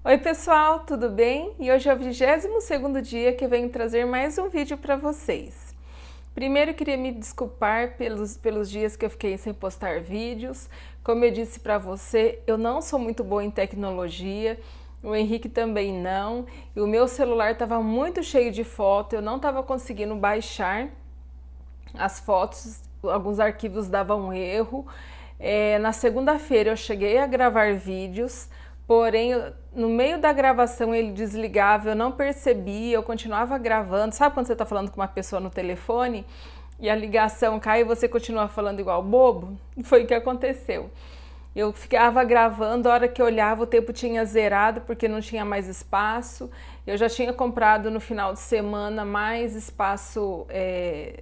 Oi pessoal, tudo bem? E hoje é o 22º dia que eu venho trazer mais um vídeo para vocês. Primeiro eu queria me desculpar pelos dias que eu fiquei sem postar vídeos. Como eu disse para você, eu não sou muito boa em tecnologia, o Henrique também não, e o meu celular estava muito cheio de foto, eu não estava conseguindo baixar as fotos, alguns arquivos davam erro. Na segunda-feira eu cheguei a gravar vídeos, porém no meio da gravação ele desligava, eu não percebia, eu continuava gravando. Sabe quando você está falando com uma pessoa no telefone e a ligação cai e você continua falando igual bobo? Foi o que aconteceu. Eu ficava gravando, a hora que eu olhava o tempo tinha zerado porque não tinha mais espaço. Eu já tinha comprado no final de semana mais espaço,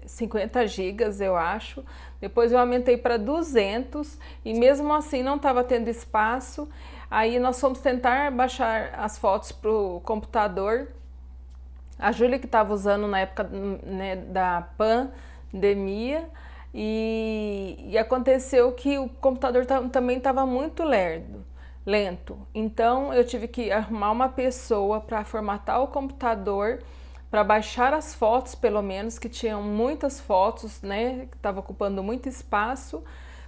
50 gigas eu acho. Depois eu aumentei para 200 e mesmo assim não estava tendo espaço. Aí nós fomos tentar baixar as fotos para o computador. A Júlia que estava usando na época, né, da pandemia. E aconteceu que o computador também estava muito lento. Então eu tive que arrumar uma pessoa para formatar o computador, para baixar as fotos, pelo menos, que tinham muitas fotos, né, que estava ocupando muito espaço,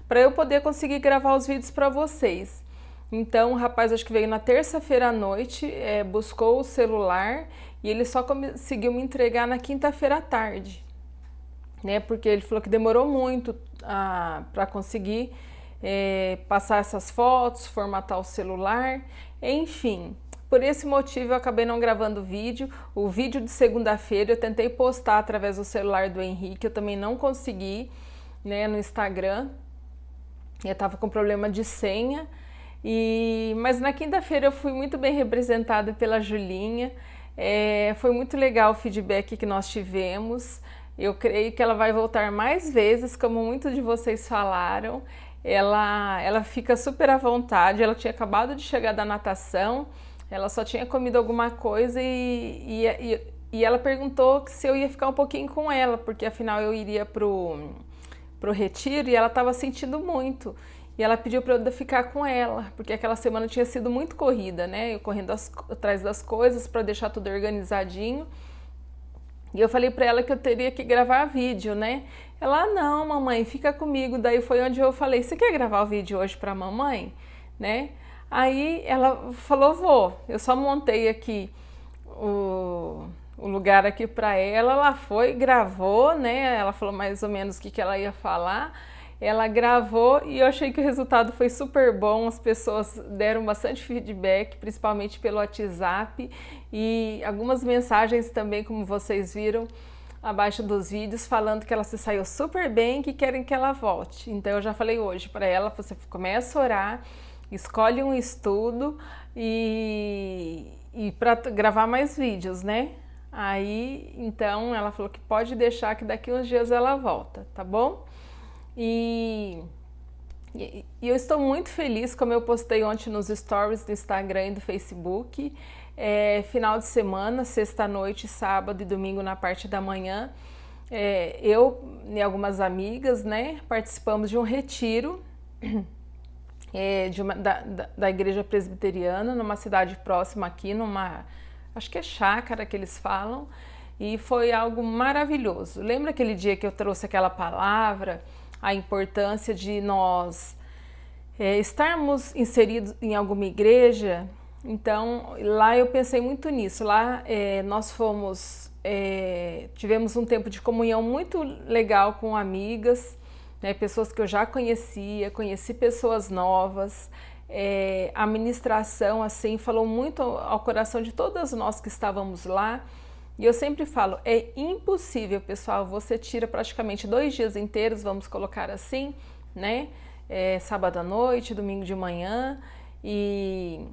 para eu poder conseguir gravar os vídeos para vocês. Então o rapaz, acho que veio na terça-feira à noite, buscou o celular e ele só conseguiu me entregar na quinta-feira à tarde, né? Porque ele falou que demorou muito para conseguir passar essas fotos, formatar o celular, enfim. Por esse motivo eu acabei não gravando vídeo. O vídeo de segunda-feira eu tentei postar através do celular do Henrique, eu também não consegui, né, no Instagram. Eu estava com problema de senha. Mas na quinta-feira eu fui muito bem representada pela Julinha. Foi muito legal o feedback que nós tivemos. Eu creio que ela vai voltar mais vezes, como muitos de vocês falaram. Ela fica super à vontade. Ela tinha acabado de chegar da natação, ela só tinha comido alguma coisa e ela perguntou se eu ia ficar um pouquinho com ela, porque afinal eu iria pro retiro e ela estava sentindo muito. E ela pediu para eu ficar com ela, porque aquela semana tinha sido muito corrida, né? Eu correndo atrás das coisas para deixar tudo organizadinho. E eu falei para ela que eu teria que gravar vídeo, né? Ela, não, mamãe, fica comigo. Daí foi onde eu falei, você quer gravar o vídeo hoje para a mamãe, né? Aí ela falou, vou. Eu só montei aqui o lugar aqui para ela foi, gravou, né? Ela falou mais ou menos o que ela ia falar. Ela gravou e eu achei que o resultado foi super bom, as pessoas deram bastante feedback, principalmente pelo WhatsApp e algumas mensagens também, como vocês viram, abaixo dos vídeos, falando que ela se saiu super bem e que querem que ela volte. Então eu já falei hoje para ela, você começa a orar, escolhe um estudo e para gravar mais vídeos, né? Aí, então, ela falou que pode deixar que daqui uns dias ela volta, tá bom? E eu estou muito feliz, como eu postei ontem nos stories do Instagram e do Facebook. Final de semana, sexta-noite, sábado e domingo na parte da manhã, eu e algumas amigas, né, participamos de um retiro da igreja presbiteriana, numa cidade próxima aqui, acho que é chácara que eles falam, e foi algo maravilhoso. Lembra aquele dia que eu trouxe aquela palavra, a importância de nós estarmos inseridos em alguma igreja? Então lá eu pensei muito nisso. Lá nós tivemos um tempo de comunhão muito legal com amigas, né, pessoas que eu já conhecia, conheci pessoas novas. A ministração assim falou muito ao coração de todas nós que estávamos lá. E eu sempre falo, é impossível, pessoal, você tira praticamente 2 dias inteiros, vamos colocar assim, né? Sábado à noite, domingo de manhã e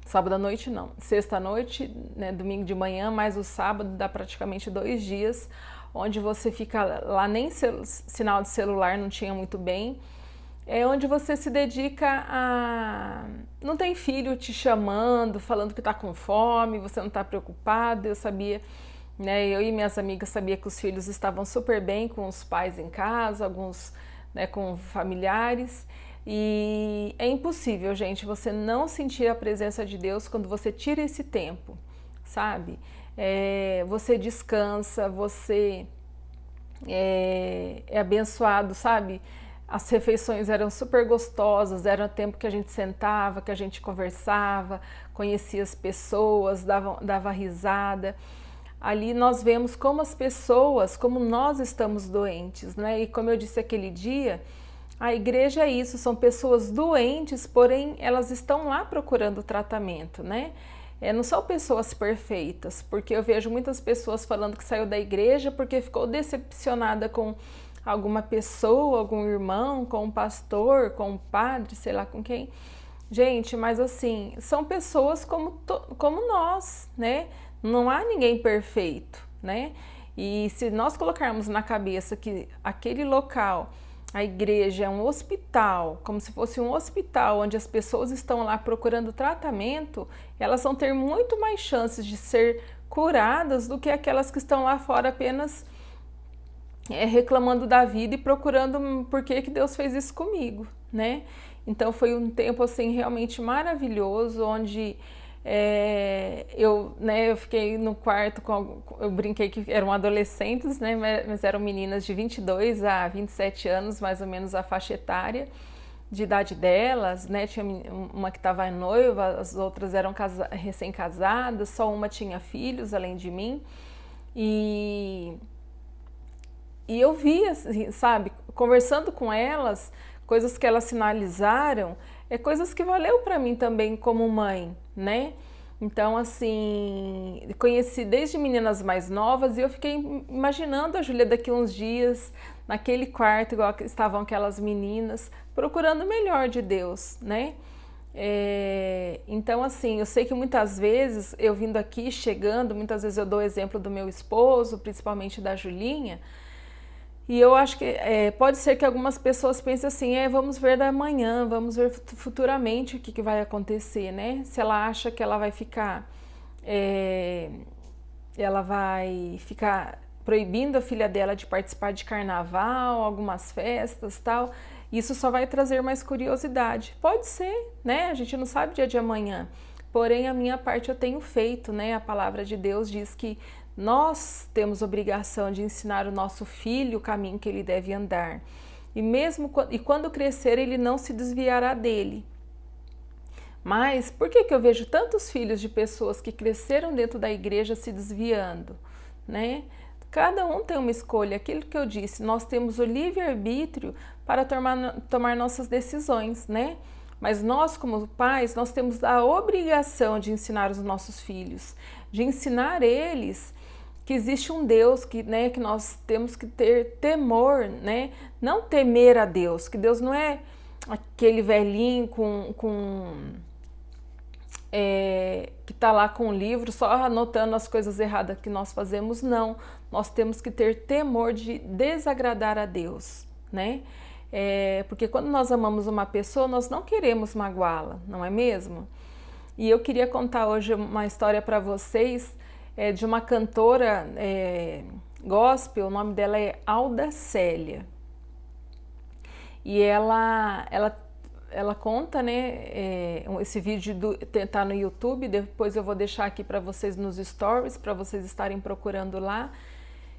sábado à noite não, sexta à noite, né, domingo de manhã, mais o sábado, dá praticamente 2 dias, onde você fica lá, nem sinal de celular não tinha muito bem. Onde você se dedica a... Não tem filho te chamando, falando que está com fome, você não está preocupado. Eu sabia, né, eu e minhas amigas sabia que os filhos estavam super bem com os pais em casa, alguns, né, com familiares. E é impossível, gente, você não sentir a presença de Deus quando você tira esse tempo, sabe? Você descansa, você é abençoado, sabe? As refeições eram super gostosas, era o tempo que a gente sentava, que a gente conversava, conhecia as pessoas, dava risada. Ali nós vemos como as pessoas, como nós estamos doentes, né? E como eu disse aquele dia, a igreja é isso, são pessoas doentes, porém elas estão lá procurando tratamento, né? Não são pessoas perfeitas, porque eu vejo muitas pessoas falando que saiu da igreja porque ficou decepcionada com alguma pessoa, algum irmão, com um pastor, com um padre, sei lá com quem. Gente, mas assim, são pessoas como nós, né? Não há ninguém perfeito, né? E se nós colocarmos na cabeça que aquele local, a igreja é um hospital, como se fosse um hospital onde as pessoas estão lá procurando tratamento, elas vão ter muito mais chances de ser curadas do que aquelas que estão lá fora apenas reclamando da vida e procurando por que Deus fez isso comigo, né? Então foi um tempo assim realmente maravilhoso, onde eu fiquei no quarto, eu brinquei que eram adolescentes, né, mas eram meninas de 22 a 27 anos, mais ou menos a faixa etária de idade delas, né? Tinha uma que estava noiva, as outras eram recém-casadas, só uma tinha filhos além de mim, e eu vi, assim, sabe, conversando com elas, coisas que elas sinalizaram, coisas que valeu para mim também como mãe, né? Então, assim, conheci desde meninas mais novas e eu fiquei imaginando a Júlia daqui uns dias, naquele quarto, igual estavam aquelas meninas, procurando o melhor de Deus, né? Então, assim, eu sei que muitas vezes, eu vindo aqui, chegando, muitas vezes eu dou o exemplo do meu esposo, principalmente da Julinha, e eu acho que pode ser que algumas pessoas pensem assim, vamos ver da manhã, vamos ver futuramente o que vai acontecer, né? Se ela acha que ela vai ficar proibindo a filha dela de participar de carnaval, algumas festas, tal, isso só vai trazer mais curiosidade. Pode ser, né? A gente não sabe o dia de amanhã. Porém, a minha parte eu tenho feito, né? A palavra de Deus diz que nós temos obrigação de ensinar o nosso filho o caminho que ele deve andar. E quando crescer, ele não se desviará dele. Mas por que eu vejo tantos filhos de pessoas que cresceram dentro da igreja se desviando, né? Cada um tem uma escolha, aquilo que eu disse, nós temos o livre-arbítrio para tomar nossas decisões, né? Mas nós, como pais, nós temos a obrigação de ensinar os nossos filhos, de ensinar eles que existe um Deus, que nós temos que ter temor, né? Não temer a Deus, que Deus não é aquele velhinho que está lá com o livro só anotando as coisas erradas que nós fazemos, não. Nós temos que ter temor de desagradar a Deus, né? Porque quando nós amamos uma pessoa, nós não queremos magoá-la, não é mesmo? E eu queria contar hoje uma história para vocês de uma cantora gospel, o nome dela é Alda Célia. E ela conta, né, esse vídeo tá no YouTube, depois eu vou deixar aqui para vocês nos stories, para vocês estarem procurando lá,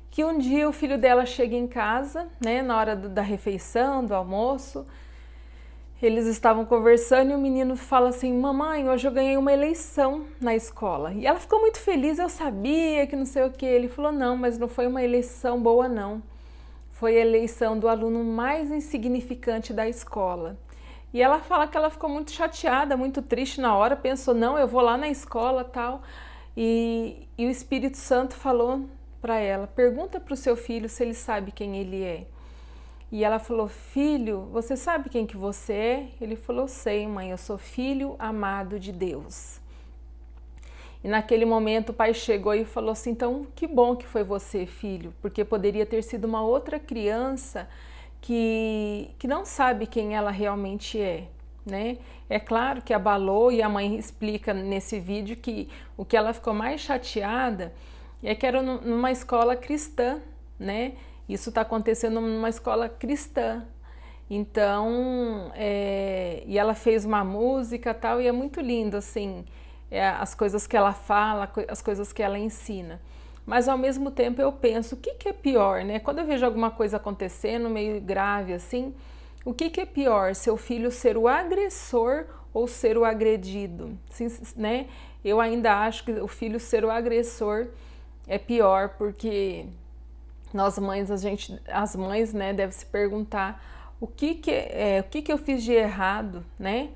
que um dia o filho dela chega em casa, né, na hora da refeição, do almoço, eles estavam conversando e o menino fala assim, mamãe, hoje eu ganhei uma eleição na escola. E ela ficou muito feliz, eu sabia que não sei o que. Ele falou, não, mas não foi uma eleição boa não. Foi a eleição do aluno mais insignificante da escola. E ela fala que ela ficou muito chateada, muito triste na hora, pensou, não, eu vou lá na escola tal. E o Espírito Santo falou para ela, pergunta para o seu filho se ele sabe quem ele é. E ela falou, filho, você sabe quem que você é? Ele falou, sei, mãe, eu sou filho amado de Deus. E naquele momento o pai chegou e falou assim, então que bom que foi você, filho, porque poderia ter sido uma outra criança que não sabe quem ela realmente é, né? É claro que abalou, e a mãe explica nesse vídeo que o que ela ficou mais chateada é que era numa escola cristã, né? Isso está acontecendo numa escola cristã. Então, e ela fez uma música tal, e é muito lindo, assim, as coisas que ela fala, as coisas que ela ensina. Mas ao mesmo tempo eu penso, o que que é pior, né? Quando eu vejo alguma coisa acontecendo, meio grave assim, o que que é pior? Seu filho ser o agressor ou ser o agredido? Sim, né? Eu ainda acho que o filho ser o agressor é pior, porque nós mães, as mães, né, devem se perguntar o que que eu fiz de errado, né?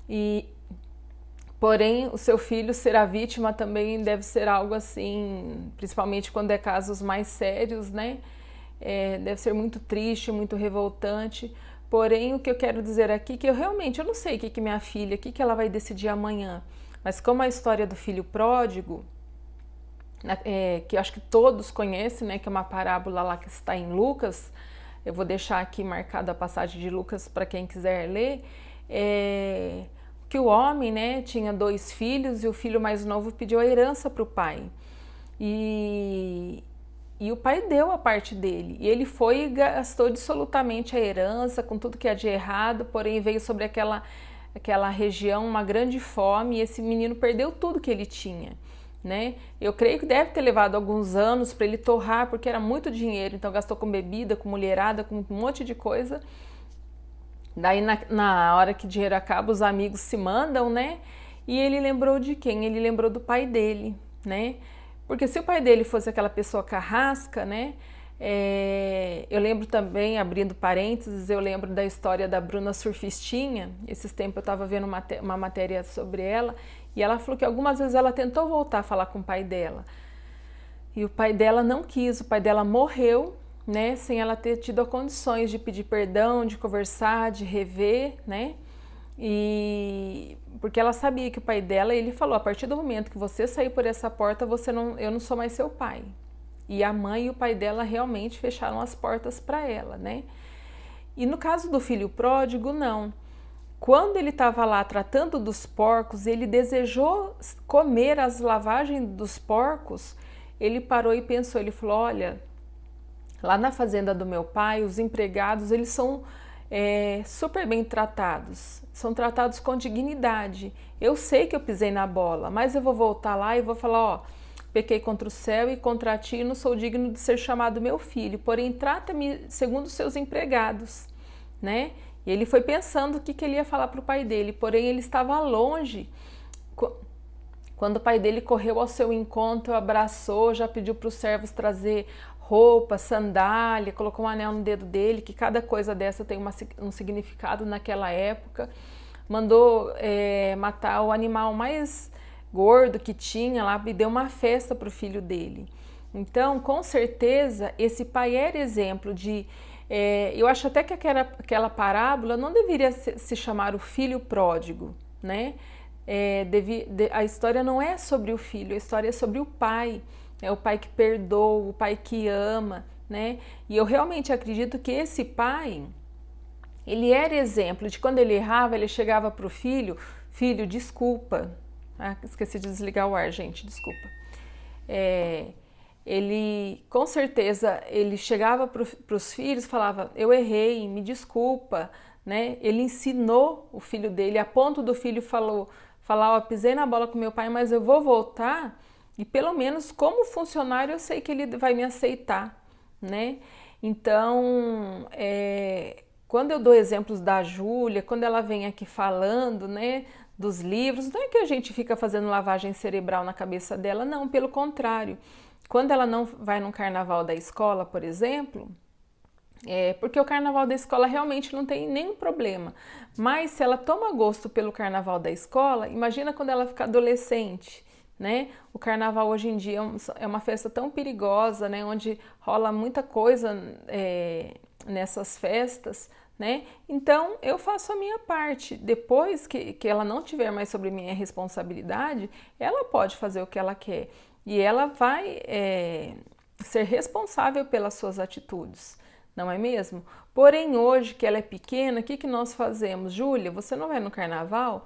E porém, o seu filho ser a vítima também deve ser algo assim, principalmente quando é casos mais sérios, né? Deve ser muito triste, muito revoltante. Porém, o que eu quero dizer aqui é que eu não sei o que minha filha, o que ela vai decidir amanhã. Mas como a história do filho pródigo, que eu acho que todos conhecem, né? Que é uma parábola lá que está em Lucas. Eu vou deixar aqui marcada a passagem de Lucas para quem quiser ler. Que o homem, né, tinha 2 filhos e o filho mais novo pediu a herança para o pai. E o pai deu a parte dele. E ele foi e gastou dissolutamente a herança, com tudo que há de errado, porém veio sobre aquela região uma grande fome e esse menino perdeu tudo que ele tinha. Né? Eu creio que deve ter levado alguns anos para ele torrar, porque era muito dinheiro, então gastou com bebida, com mulherada, com um monte de coisa. Daí na hora que o dinheiro acaba, os amigos se mandam, né? E ele lembrou de quem? Ele lembrou do pai dele, né? Porque se o pai dele fosse aquela pessoa carrasca, né? Eu lembro também, abrindo parênteses, eu lembro da história da Bruna Surfistinha. Esses tempos eu estava vendo uma matéria sobre ela e ela falou que algumas vezes ela tentou voltar a falar com o pai dela. E o pai dela não quis, o pai dela morreu, né, sem ela ter tido condições de pedir perdão, de conversar, de rever, né? E porque ela sabia que o pai dela, ele falou, a partir do momento que você sair por essa porta, eu não sou mais seu pai. E a mãe e o pai dela realmente fecharam as portas para ela, né? E no caso do filho pródigo, não. Quando ele estava lá tratando dos porcos, ele desejou comer as lavagens dos porcos, ele parou e pensou, ele falou, olha, lá na fazenda do meu pai, os empregados, eles são super bem tratados, são tratados com dignidade. Eu sei que eu pisei na bola, mas eu vou voltar lá e vou falar, ó, pequei contra o céu e contra ti e não sou digno de ser chamado meu filho, porém trata-me segundo os seus empregados, né? E ele foi pensando o que ele ia falar para o pai dele, porém ele estava longe. Quando o pai dele correu ao seu encontro, abraçou, já pediu para os servos trazer roupa, sandália, colocou um anel no dedo dele, que cada coisa dessa tem um significado naquela época. Mandou matar o animal mais gordo que tinha lá e deu uma festa para o filho dele. Então, com certeza, esse pai era exemplo de... eu acho até que aquela parábola não deveria se chamar o filho pródigo, né? A história não é sobre o filho, a história é sobre o pai. É o pai que perdoa, o pai que ama, né? E eu realmente acredito que esse pai, ele era exemplo de quando ele errava, ele chegava para o filho, filho, desculpa. Ah, esqueci de desligar o ar, gente, desculpa. Ele, com certeza, ele chegava para os filhos e falava, eu errei, me desculpa, né? Ele ensinou o filho dele, a ponto do filho falar, ó, pisei na bola com meu pai, mas eu vou voltar e pelo menos como funcionário eu sei que ele vai me aceitar, né? Então, quando eu dou exemplos da Júlia, quando ela vem aqui falando, né, dos livros, não é que a gente fica fazendo lavagem cerebral na cabeça dela, não, pelo contrário. Quando ela não vai num carnaval da escola, por exemplo, porque o carnaval da escola realmente não tem nenhum problema, mas se ela toma gosto pelo carnaval da escola, imagina quando ela fica adolescente, né? O carnaval hoje em dia é uma festa tão perigosa, né? Onde rola muita coisa nessas festas, né? Então eu faço a minha parte. Depois que ela não tiver mais sobre minha responsabilidade, ela pode fazer o que ela quer e ela vai ser responsável pelas suas atitudes, não é mesmo? Porém, hoje que ela é pequena, o que nós fazemos? Júlia, você não vai no carnaval?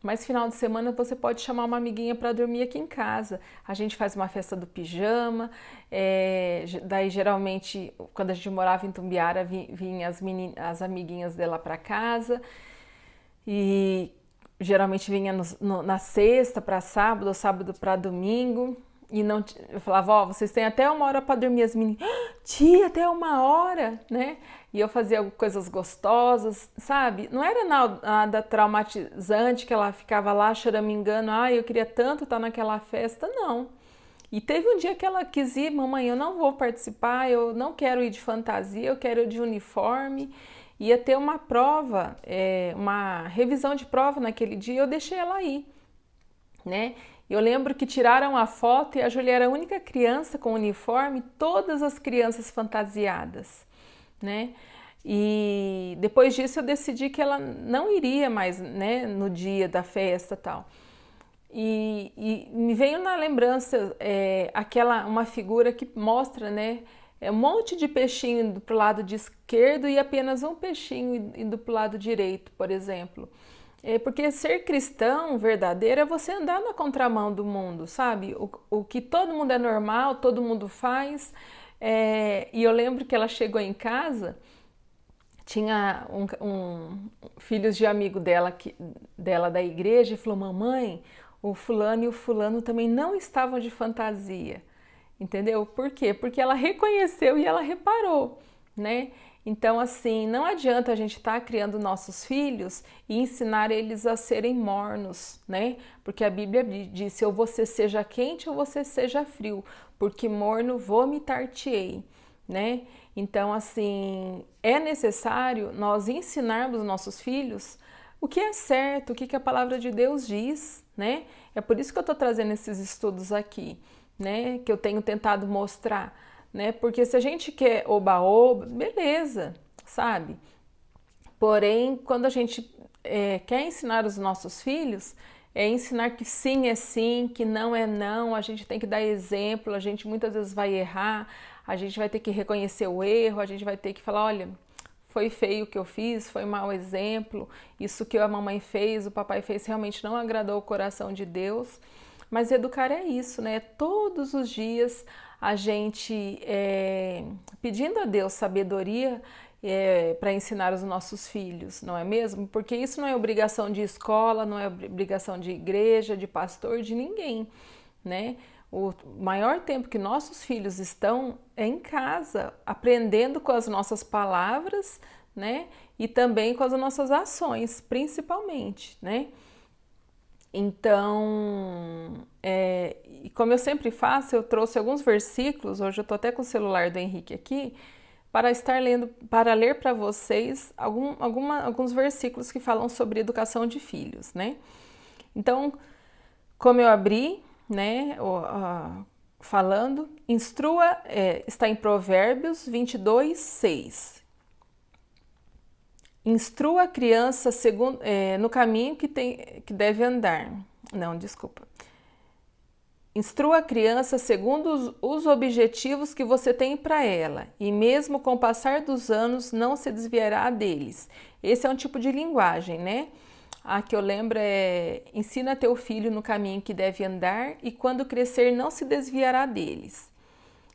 mas final de semana você pode chamar uma amiguinha para dormir aqui em casa. A gente faz uma festa do pijama, daí geralmente quando a gente morava em Tumbiara vinha as amiguinhas dela para casa e geralmente vinha na sexta para sábado ou sábado para domingo. E não, eu falava, ó, vocês têm até 1 hora para dormir. As meninas, tia, até 1 hora, né? E eu fazia coisas gostosas, sabe? Não era nada traumatizante que ela ficava lá choramingando, eu queria tanto estar naquela festa, não. E teve um dia que ela quis ir, mamãe, eu não vou participar, eu não quero ir de fantasia, eu quero ir de uniforme. Ia ter uma prova, uma revisão de prova naquele dia, eu deixei ela ir, né? Eu lembro que tiraram a foto e a Júlia era a única criança com uniforme, todas as crianças fantasiadas, né? E depois disso eu decidi que ela não iria mais, né, no dia da festa e tal. E me veio na lembrança uma figura que mostra, né, um monte de peixinho indo para o lado de esquerdo e apenas um peixinho indo para o lado direito, por exemplo. Porque ser cristão verdadeiro é você andar na contramão do mundo, sabe? O que todo mundo é normal, todo mundo faz. E eu lembro que ela chegou em casa, tinha filhos de amigo dela da igreja e falou, mamãe, o fulano e o fulano também não estavam de fantasia, entendeu? Por quê? Porque ela reconheceu e ela reparou, né? Então, assim, não adianta a gente estar criando nossos filhos e ensinar eles a serem mornos, né? Porque a Bíblia diz, ou você seja quente ou você seja frio, porque morno vomitar-te-ei, né? Então, assim, é necessário nós ensinarmos nossos filhos o que é certo, o que a palavra de Deus diz, né? É por isso que eu estou trazendo esses estudos aqui, né? Que eu tenho tentado mostrar, né? Porque se a gente quer oba-oba, beleza, sabe? Porém, quando a gente quer ensinar os nossos filhos, é ensinar que sim é sim, que não é não, a gente tem que dar exemplo, a gente muitas vezes vai errar, a gente vai ter que reconhecer o erro, a gente vai ter que falar, olha, foi feio o que eu fiz, foi mau exemplo, isso que a mamãe fez, o papai fez realmente não agradou o coração de Deus. Mas educar é isso, né? Todos os dias a gente pedindo a Deus sabedoria para ensinar os nossos filhos, não é mesmo? Porque isso não é obrigação de escola, não é obrigação de igreja, de pastor, de ninguém, né? O maior tempo que nossos filhos estão é em casa, aprendendo com as nossas palavras, né? E também com as nossas ações, principalmente, né? Então, e como eu sempre faço, eu trouxe alguns versículos, hoje eu estou até com o celular do Henrique aqui, para estar lendo, para ler para vocês alguns versículos que falam sobre educação de filhos, né? Então, como eu abri, né, falando, instrua, está em Provérbios 22:6. Instrua a criança no caminho que deve andar. Não, desculpa. Instrua a criança segundo os objetivos que você tem para ela, e mesmo com o passar dos anos não se desviará deles. Esse é um tipo de linguagem, né? A que eu lembro ensina teu filho no caminho que deve andar, e quando crescer não se desviará deles.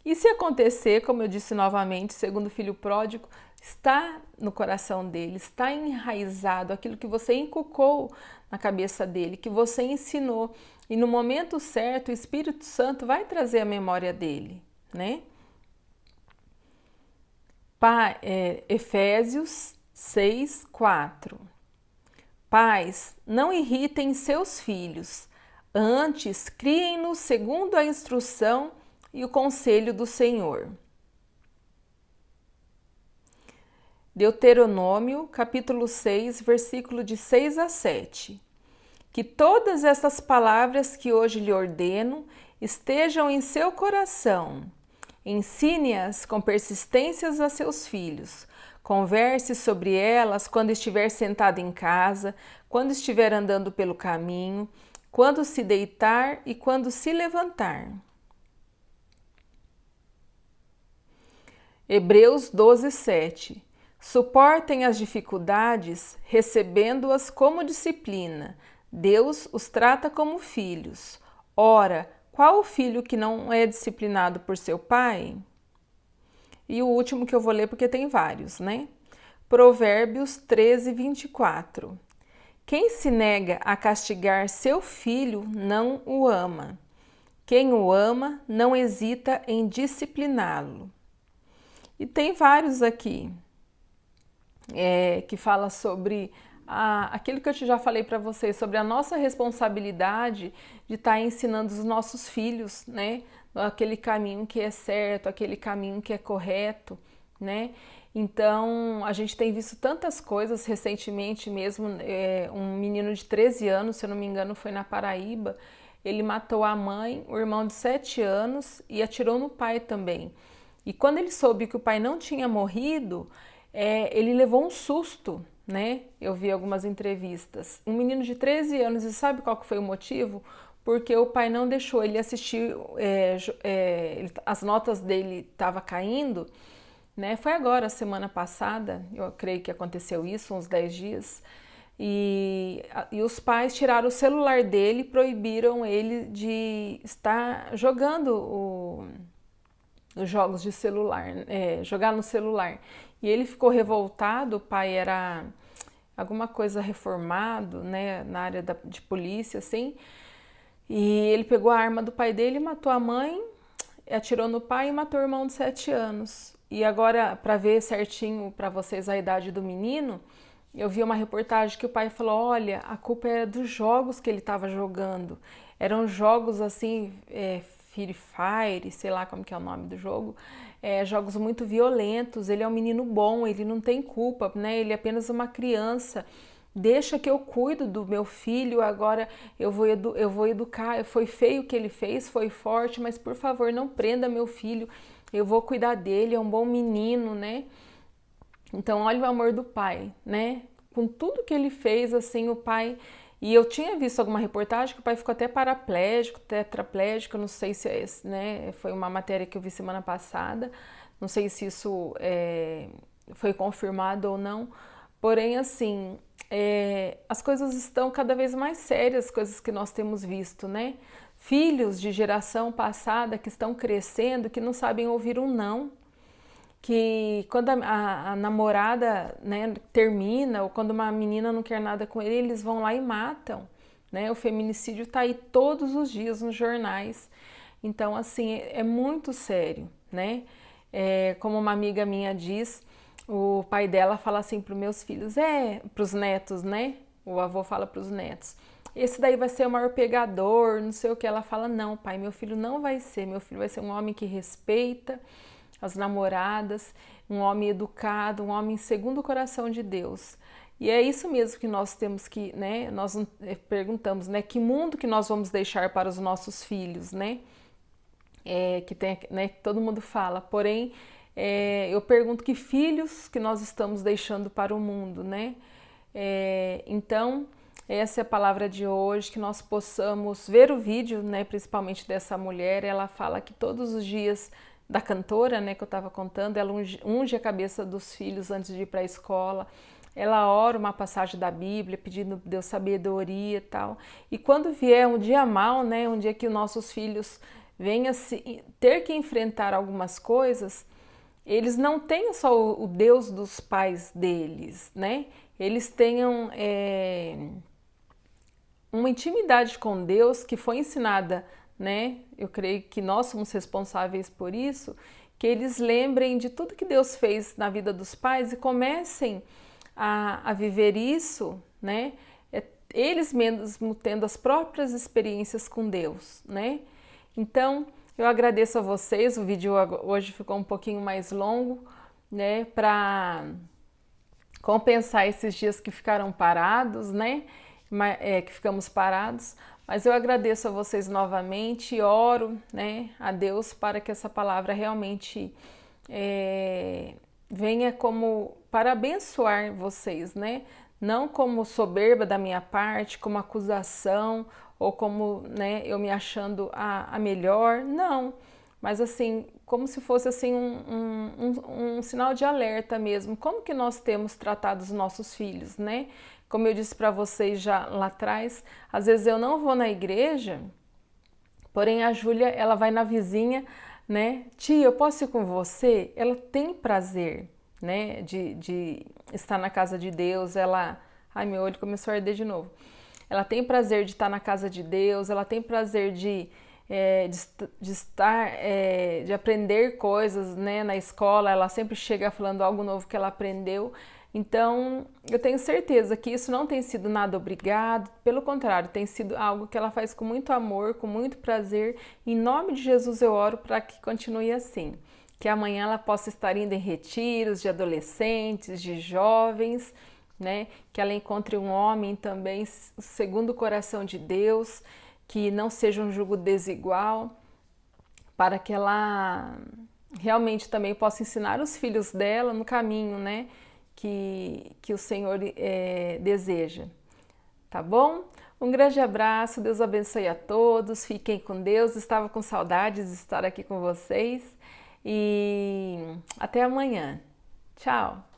E se acontecer, como eu disse novamente, segundo o filho pródigo, está no coração dele, está enraizado aquilo que você inculcou na cabeça dele, que você ensinou, e no momento certo o Espírito Santo vai trazer a memória dele, né? Efésios 6:4. Pais, não irritem seus filhos, antes criem-nos segundo a instrução e o conselho do Senhor. Deuteronômio, capítulo 6, versículo de 6 a 7. Que todas essas palavras que hoje lhe ordeno estejam em seu coração. Ensine-as com persistências a seus filhos. Converse sobre elas quando estiver sentado em casa, quando estiver andando pelo caminho, quando se deitar e quando se levantar. Hebreus 12:7. Suportem as dificuldades, recebendo-as como disciplina. Deus os trata como filhos. Ora, qual o filho que não é disciplinado por seu pai? E o último que eu vou ler porque tem vários, né? Provérbios 13, 24. Quem se nega a castigar seu filho não o ama. Quem o ama não hesita em discipliná-lo. E tem vários aqui que fala sobre aquilo que eu já falei para vocês, sobre a nossa responsabilidade de estar ensinando os nossos filhos, né? Aquele caminho que é certo, aquele caminho que é correto, né? Então, a gente tem visto tantas coisas recentemente mesmo, um menino de 13 anos, se eu não me engano, foi na Paraíba, ele matou a mãe, o irmão de 7 anos e atirou no pai também. E quando ele soube que o pai não tinha morrido, ele levou um susto, né? Eu vi algumas entrevistas. Um menino de 13 anos, e sabe qual que foi o motivo? Porque o pai não deixou ele assistir, as notas dele estavam caindo, né? Foi agora, semana passada, eu creio que aconteceu isso, uns 10 dias, e os pais tiraram o celular dele e proibiram ele de estar jogando os jogos de celular, jogar no celular. E ele ficou revoltado, o pai era alguma coisa reformado, né, na área de polícia, assim, e ele pegou a arma do pai dele, matou a mãe, atirou no pai e matou o irmão de 7 anos. E agora, para ver certinho para vocês a idade do menino, eu vi uma reportagem que o pai falou, olha, a culpa é dos jogos que ele estava jogando. Eram jogos assim, Free Fire, sei lá como que é o nome do jogo, jogos muito violentos, ele é um menino bom, ele não tem culpa, né? Ele é apenas uma criança. Deixa que eu cuido do meu filho, agora eu vou educar, foi feio o que ele fez, foi forte, mas por favor não prenda meu filho, eu vou cuidar dele, é um bom menino, né? Então olha o amor do pai, né? Com tudo que ele fez, assim, o pai... E eu tinha visto alguma reportagem que o pai ficou até paraplégico, tetraplégico, não sei se é esse, né? Foi uma matéria que eu vi semana passada, não sei se isso foi confirmado ou não, porém, assim, as coisas estão cada vez mais sérias, coisas que nós temos visto, né? Filhos de geração passada que estão crescendo, que não sabem ouvir um não, que quando a namorada, né, termina, ou quando uma menina não quer nada com ele, eles vão lá e matam, né? O feminicídio está aí todos os dias nos jornais. Então, assim, é muito sério, né? Como uma amiga minha diz, o pai dela fala assim para os meus filhos, para os netos, né? O avô fala para os netos, esse daí vai ser o maior pegador, não sei o que. Ela fala, não, pai, meu filho não vai ser, meu filho vai ser um homem que respeita as namoradas, um homem educado, um homem segundo o coração de Deus. E é isso mesmo que nós temos que, né, nós perguntamos, né, que mundo que nós vamos deixar para os nossos filhos, né, que tem, né, que todo mundo fala, porém, eu pergunto que filhos que nós estamos deixando para o mundo, né, então, essa é a palavra de hoje, que nós possamos ver o vídeo, né, principalmente dessa mulher. Ela fala que todos os dias, da cantora, né, que eu estava contando, ela unge a cabeça dos filhos antes de ir para a escola, ela ora uma passagem da Bíblia, pedindo Deus sabedoria e tal, e quando vier um dia mau, né, um dia que os nossos filhos venham ter que enfrentar algumas coisas, eles não tenham só o Deus dos pais deles, né, eles tenham uma intimidade com Deus que foi ensinada, né? Eu creio que nós somos responsáveis por isso, que eles lembrem de tudo que Deus fez na vida dos pais e comecem a viver isso, né? Eles mesmos tendo as próprias experiências com Deus, né? Então, eu agradeço a vocês, o vídeo hoje ficou um pouquinho mais longo, né? Para compensar esses dias que ficaram parados, né? Que ficamos parados, mas eu agradeço a vocês novamente e oro, né, a Deus para que essa palavra realmente venha como para abençoar vocês, né? Não como soberba da minha parte, como acusação ou como, né, eu me achando a melhor, não. Mas assim, como se fosse assim um sinal de alerta mesmo. Como que nós temos tratado os nossos filhos, né? Como eu disse para vocês já lá atrás, às vezes eu não vou na igreja, porém a Júlia, ela vai na vizinha, né? Tia, eu posso ir com você? Ela tem prazer, né, de estar na casa de Deus, ela... Ai, meu olho começou a arder de novo. Ela tem prazer de estar na casa de Deus, ela tem prazer de estar, de aprender coisas, né, na escola, ela sempre chega falando algo novo que ela aprendeu. Então, eu tenho certeza que isso não tem sido nada obrigado, pelo contrário, tem sido algo que ela faz com muito amor, com muito prazer. Em nome de Jesus eu oro para que continue assim, que amanhã ela possa estar indo em retiros de adolescentes, de jovens, né? Que ela encontre um homem também segundo o coração de Deus, que não seja um jugo desigual, para que ela realmente também possa ensinar os filhos dela no caminho, né? Que o Senhor deseja. Tá bom? Um grande abraço, Deus abençoe a todos, fiquem com Deus, estava com saudades de estar aqui com vocês e até amanhã. Tchau!